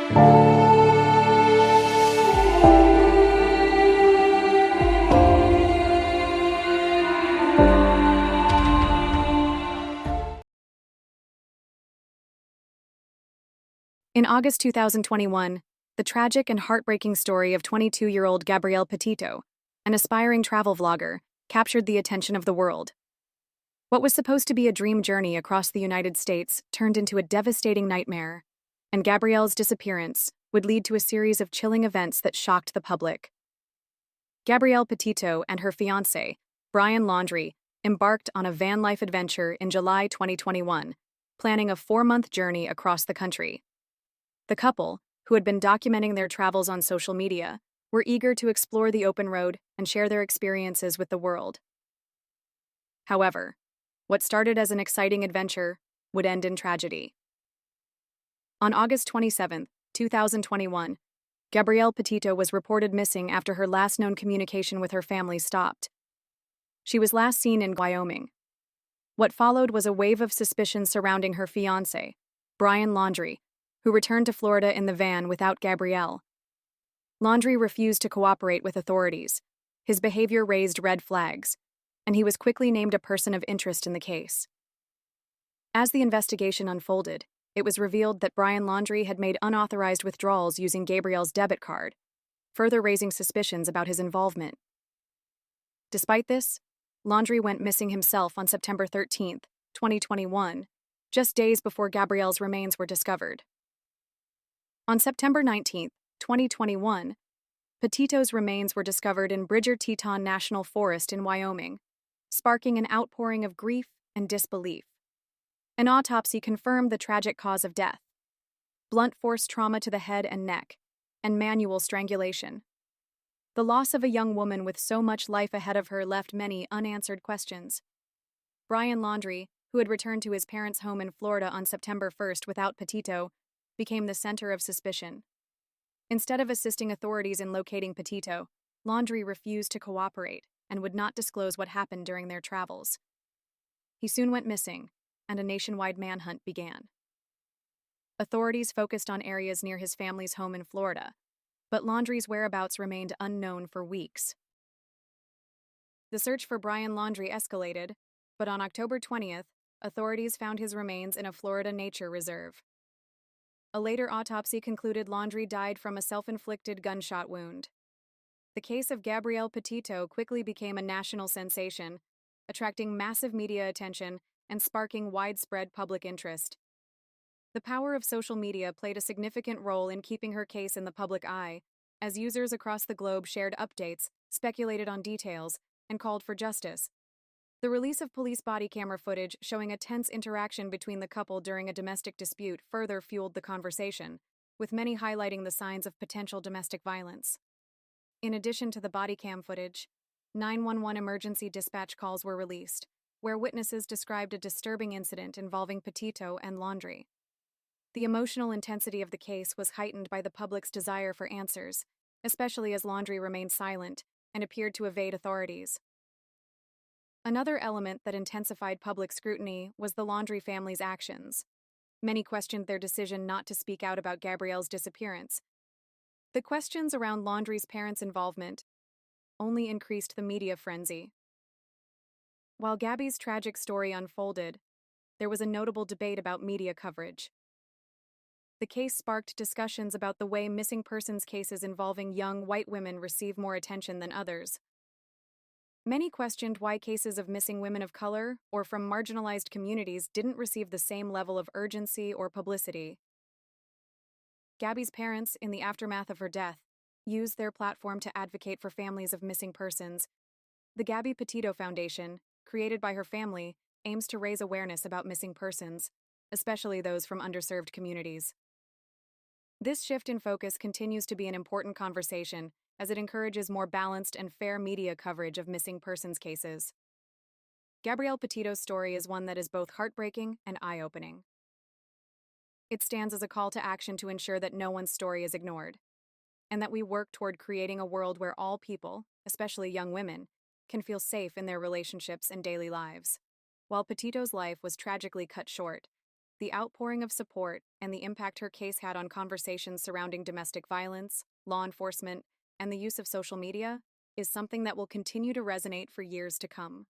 In August 2021, the tragic and heartbreaking story of 22-year-old Gabby Petito, an aspiring travel vlogger, captured the attention of the world. What was supposed to be a dream journey across the United States turned into a devastating nightmare, and Gabrielle's disappearance would lead to a series of chilling events that shocked the public. Gabrielle Petito and her fiancé, Brian Laundrie, embarked on a van life adventure in July 2021, planning a 4-month journey across the country. The couple, who had been documenting their travels on social media, were eager to explore the open road and share their experiences with the world. However, what started as an exciting adventure would end in tragedy. On August 27, 2021, Gabrielle Petito was reported missing after her last known communication with her family stopped. She was last seen in Wyoming. What followed was a wave of suspicion surrounding her fiancé, Brian Laundrie, who returned to Florida in the van without Gabrielle. Laundrie refused to cooperate with authorities. His behavior raised red flags, and he was quickly named a person of interest in the case. As the investigation unfolded, it was revealed that Brian Laundrie had made unauthorized withdrawals using Gabrielle's debit card, further raising suspicions about his involvement. Despite this, Laundrie went missing himself on September 13, 2021, just days before Gabrielle's remains were discovered. On September 19, 2021, Petito's remains were discovered in Bridger Teton National Forest in Wyoming, sparking an outpouring of grief and disbelief. An autopsy confirmed the tragic cause of death: blunt force trauma to the head and neck, and manual strangulation. The loss of a young woman with so much life ahead of her left many unanswered questions. Brian Laundrie, who had returned to his parents' home in Florida on September 1st without Petito, became the center of suspicion. Instead of assisting authorities in locating Petito, Laundrie refused to cooperate and would not disclose what happened during their travels. He soon went missing, and a nationwide manhunt began. Authorities focused on areas near his family's home in Florida, but Laundrie's whereabouts remained unknown for weeks. The search for Brian Laundrie escalated, but on October 20th, authorities found his remains in a Florida nature reserve. A later autopsy concluded Laundrie died from a self-inflicted gunshot wound. The case of Gabrielle Petito quickly became a national sensation, attracting massive media attention and sparking widespread public interest. The power of social media played a significant role in keeping her case in the public eye, as users across the globe shared updates, speculated on details, and called for justice. The release of police body camera footage showing a tense interaction between the couple during a domestic dispute further fueled the conversation, with many highlighting the signs of potential domestic violence. In addition to the body cam footage, 911 emergency dispatch calls were released, where witnesses described a disturbing incident involving Petito and Laundrie. The emotional intensity of the case was heightened by the public's desire for answers, especially as Laundrie remained silent and appeared to evade authorities. Another element that intensified public scrutiny was the Laundrie family's actions. Many questioned their decision not to speak out about Gabrielle's disappearance. The questions around Laundrie's parents' involvement only increased the media frenzy. While Gabby's tragic story unfolded, there was a notable debate about media coverage. The case sparked discussions about the way missing persons cases involving young white women receive more attention than others. Many questioned why cases of missing women of color or from marginalized communities didn't receive the same level of urgency or publicity. Gabby's parents, in the aftermath of her death, used their platform to advocate for families of missing persons. The Gabby Petito Foundation, created by her family, aims to raise awareness about missing persons, especially those from underserved communities. This shift in focus continues to be an important conversation as it encourages more balanced and fair media coverage of missing persons cases. Gabrielle Petito's story is one that is both heartbreaking and eye-opening. It stands as a call to action to ensure that no one's story is ignored, and that we work toward creating a world where all people, especially young women, can feel safe in their relationships and daily lives. While Petito's life was tragically cut short, The outpouring of support and the impact her case had on conversations surrounding domestic violence, law enforcement, and the use of social media is something that will continue to resonate for years to come.